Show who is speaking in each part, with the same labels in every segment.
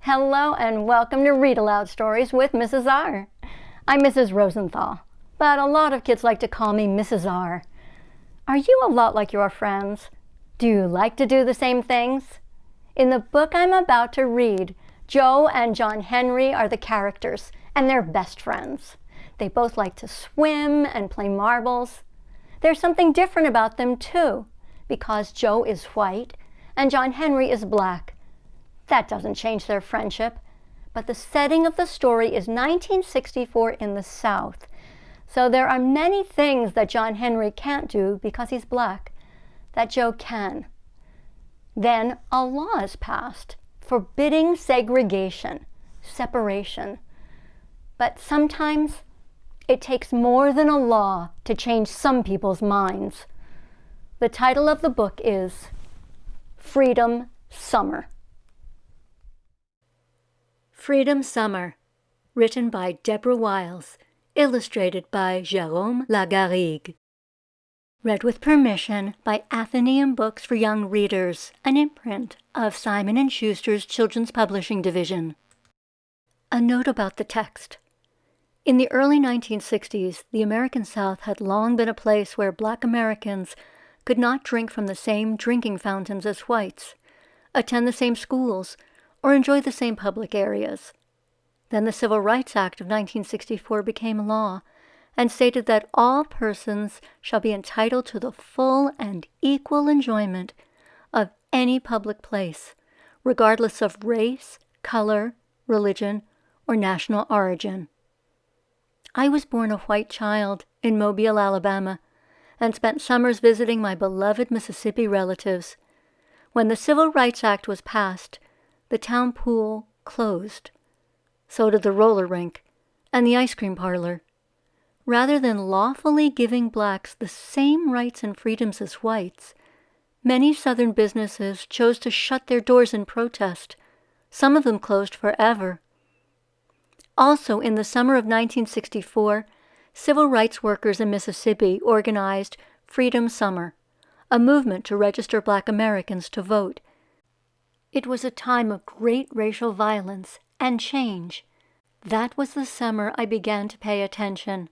Speaker 1: Hello and welcome to Read Aloud Stories with Mrs. R. I'm Mrs. Rosenthal, but a lot of kids like to call me Mrs. R. Are you a lot like your friends? Do you like to do the same things? In the book I'm about to read, Joe and John Henry are the characters, and they're best friends. They both like to swim and play marbles. There's something different about them too, because Joe is white and John Henry is black. That doesn't change their friendship, but the setting of the story is 1964 in the South, so there are many things that John Henry can't do because he's black that Joe can. Then a law is passed forbidding segregation, separation. But sometimes it takes more than a law to change some people's minds. The title of the book is Freedom Summer. Freedom Summer, written by Deborah Wiles, illustrated by Jerome Lagarrigue. Read with permission by Athenaeum Books for Young Readers, an imprint of Simon & Schuster's Children's Publishing Division. A note about the text. In the early 1960s, the American South had long been a place where Black Americans could not drink from the same drinking fountains as whites, attend the same schools, or enjoy the same public areas. Then the Civil Rights Act of 1964 became law and stated that all persons shall be entitled to the full and equal enjoyment of any public place, regardless of race, color, religion, or national origin. I was born a white child in Mobile, Alabama, and spent summers visiting my beloved Mississippi relatives. When the Civil Rights Act was passed, the town pool closed. So did the roller rink and the ice cream parlor. Rather than lawfully giving blacks the same rights and freedoms as whites, many Southern businesses chose to shut their doors in protest. Some of them closed forever. Also, in the summer of 1964, civil rights workers in Mississippi organized Freedom Summer, a movement to register Black Americans to vote. It was a time of great racial violence and change. That was the summer I began to pay attention.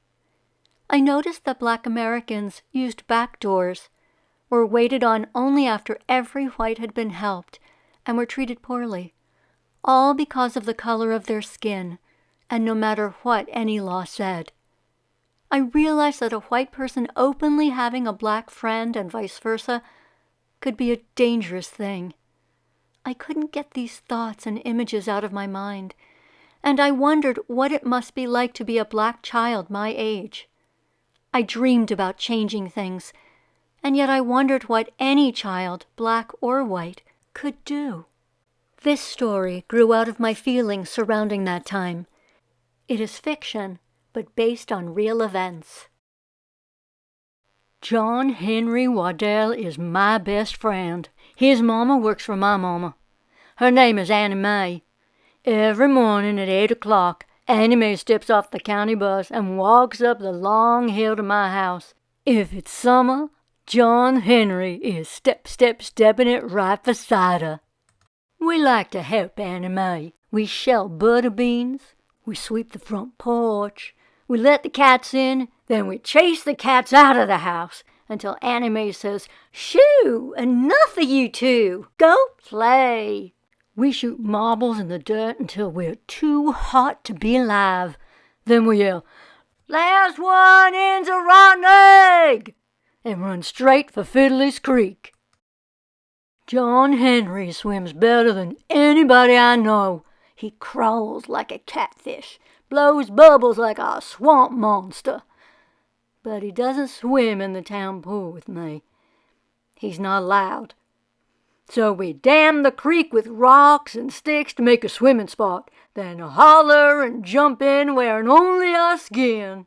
Speaker 1: I noticed that Black Americans used back doors, were waited on only after every white had been helped, and were treated poorly, all because of the color of their skin, and no matter what any law said. I realized that a white person openly having a black friend and vice versa could be a dangerous thing. I couldn't get these thoughts and images out of my mind, and I wondered what it must be like to be a black child my age. I dreamed about changing things, and yet I wondered what any child, black or white, could do. This story grew out of my feelings surrounding that time. It is fiction, but based on real events.
Speaker 2: John Henry Waddell is my best friend. His mama works for my mama. Her name is Annie Mae. Every morning at 8 o'clock, Annie Mae steps off the county bus and walks up the long hill to my house. If it's summer, John Henry is stepping it right beside her. We like to help Annie Mae. We shell butter beans. We sweep the front porch. We let the cats in. Then we chase the cats out of the house until Annie Mae says, "Shoo, enough of you two. Go play." We shoot marbles in the dirt until we're too hot to be alive. Then we yell, "Last one in's a rotten egg!" and run straight for Fiddler's Creek. John Henry swims better than anybody I know. He crawls like a catfish, blows bubbles like a swamp monster. But he doesn't swim in the town pool with me. He's not allowed. So we dam the creek with rocks and sticks to make a swimming spot, then holler and jump in wearing only our skin.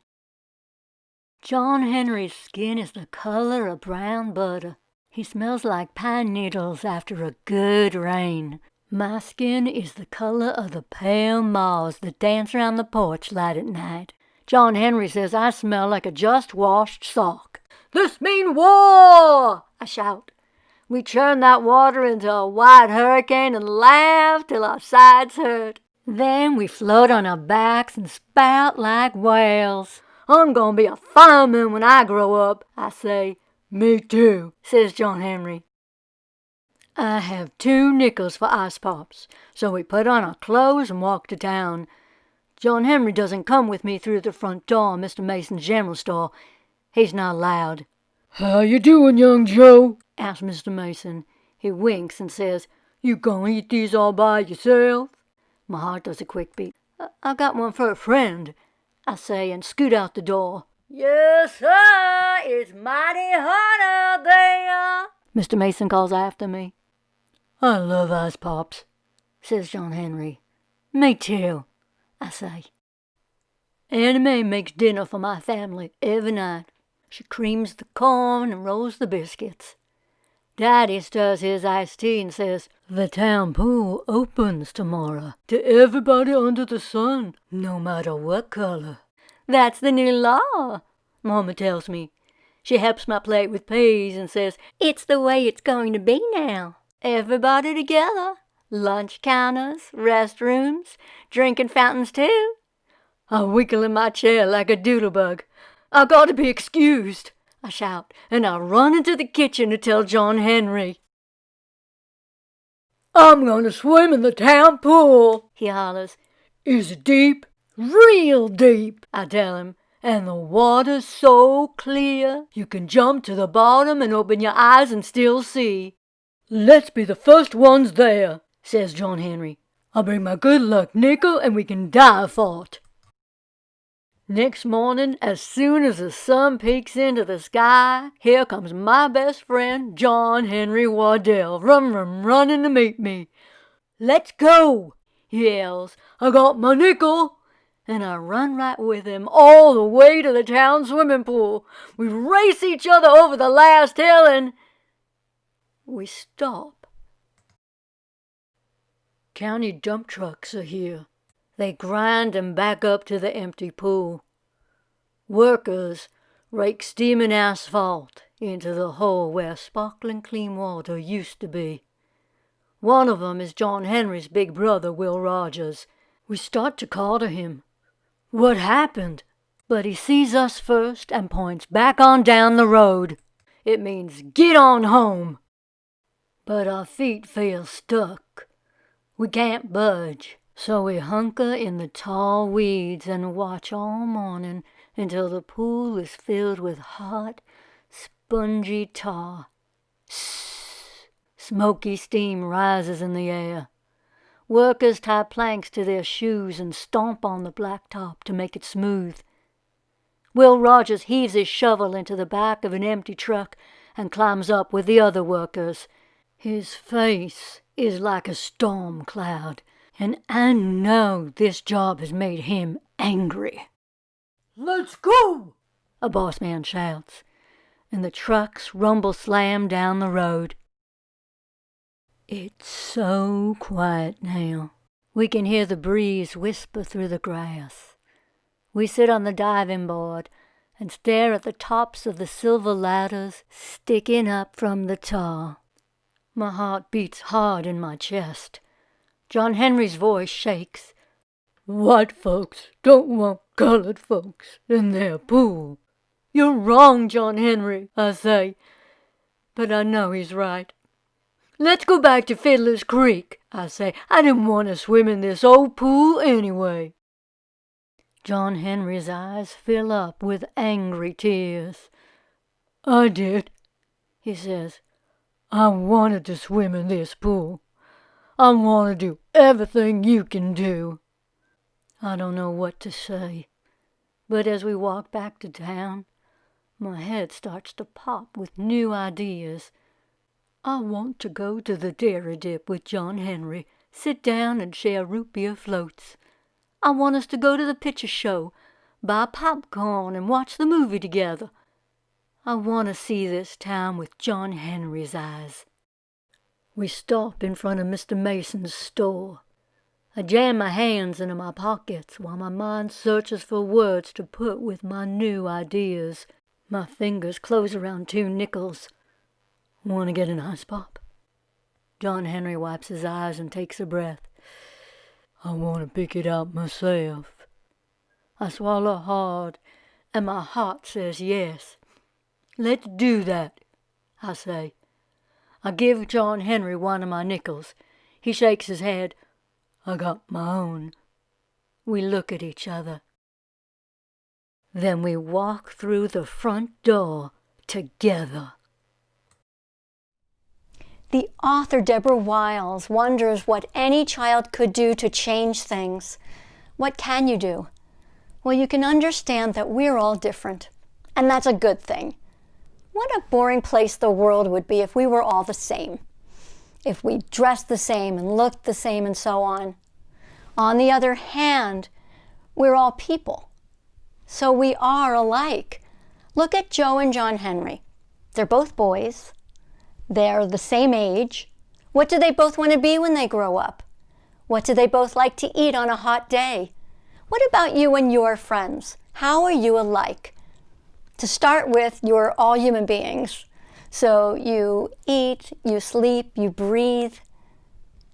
Speaker 2: John Henry's skin is the color of brown butter. He smells like pine needles after a good rain. My skin is the color of the pale moths that dance around the porch light at night. John Henry says I smell like a just-washed sock. "This means war!" I shout. We churned that water into a white hurricane and laughed till our sides hurt. Then we float on our backs and spout like whales. I'm gonna be a fireman when I grow up, I say. Me too, says John Henry. I have 2 nickels for ice pops, so we put on our clothes and walk to town. John Henry doesn't come with me through the front door of Mr. Mason's general store. He's not allowed. "How you doing, young Joe?" asks Mr. Mason. He winks and says, "You gonna eat these all by yourself?" My heart does a quick beat. "I got one for a friend," I say, and scoot out the door. "Yes, sir, it's mighty hot out there," Mr. Mason calls after me. "I love ice pops," says John Henry. "Me too," I say. Annie Mae makes dinner for my family every night. She creams the corn and rolls the biscuits. Daddy stirs his iced tea and says, "The town pool opens tomorrow to everybody under the sun, no matter what color." "That's the new law," Mama tells me. She helps my plate with peas and says, "It's the way it's going to be now. Everybody together. Lunch counters, restrooms, drinking fountains too." I wiggle in my chair like a doodlebug. "I got to be excused," I shout, and I run into the kitchen to tell John Henry. "I'm going to swim in the town pool," he hollers. "It's deep, real deep," I tell him, "and the water's so clear you can jump to the bottom and open your eyes and still see." "Let's be the first ones there," says John Henry. "I'll bring my good luck nickel and we can dive for it." Next morning, as soon as the sun peeks into the sky, here comes my best friend, John Henry Waddell, running to meet me. "Let's go," he yells. "I got my nickel." And I run right with him all the way to the town swimming pool. We race each other over the last hill and we stop. County dump trucks are here. They grind and back up to the empty pool. Workers rake steaming asphalt into the hole where sparkling clean water used to be. One of them is John Henry's big brother, Will Rogers. We start to call to him. "What happened?" But he sees us first and points back on down the road. It means get on home. But our feet feel stuck. We can't budge. So we hunker in the tall weeds and watch all morning until the pool is filled with hot, spongy tar. Smoky steam rises in the air. Workers tie planks to their shoes and stomp on the blacktop to make it smooth. Will Rogers heaves his shovel into the back of an empty truck and climbs up with the other workers. His face is like a storm cloud, and I know this job has made him angry. "Let's go!" a boss man shouts, and the trucks rumble slam down the road. It's so quiet now. We can hear the breeze whisper through the grass. We sit on the diving board and stare at the tops of the silver ladders sticking up from the tar. My heart beats hard in my chest. John Henry's voice shakes. "White folks don't want colored folks in their pool." "You're wrong, John Henry," I say, but I know he's right. "Let's go back to Fiddler's Creek," I say. "I didn't want to swim in this old pool anyway." John Henry's eyes fill up with angry tears. "I did," he says. "I wanted to swim in this pool. I want to do everything you can do." I don't know what to say, but as we walk back to town, my head starts to pop with new ideas. I want to go to the dairy dip with John Henry, sit down and share root beer floats. I want us to go to the picture show, buy popcorn and watch the movie together. I want to see this town with John Henry's eyes. We stop in front of Mr. Mason's store. I jam my hands into my pockets while my mind searches for words to put with my new ideas. My fingers close around 2 nickels. Want to get an ice pop? John Henry wipes his eyes and takes a breath. I want to pick it out myself. I swallow hard, and my heart says yes. Let's do that, I say. I give John Henry one of my nickels. He shakes his head. I got my own. We look at each other. Then we walk through the front door together.
Speaker 1: The author, Deborah Wiles, wonders what any child could do to change things. What can you do? Well, you can understand that we're all different, and that's a good thing. What a boring place the world would be if we were all the same, if we dressed the same and looked the same and so on. On the other hand, we're all people, so we are alike. Look at Joe and John Henry. They're both boys. They're the same age. What do they both want to be when they grow up? What do they both like to eat on a hot day? What about you and your friends? How are you alike? To start with, you're all human beings. So you eat, you sleep, you breathe.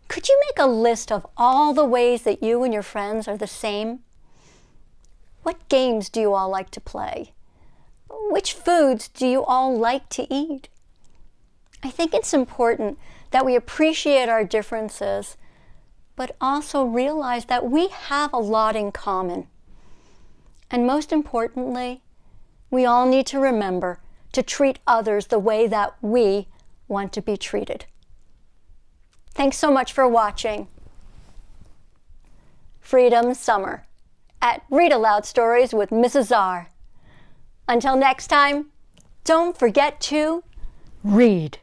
Speaker 1: Could you make a list of all the ways that you and your friends are the same? What games do you all like to play? Which foods do you all like to eat? I think it's important that we appreciate our differences, but also realize that we have a lot in common. And most importantly, we all need to remember to treat others the way that we want to be treated. Thanks so much for watching. Freedom Summer at Read Aloud Stories with Mrs. R. Until next time, don't forget to
Speaker 2: Read.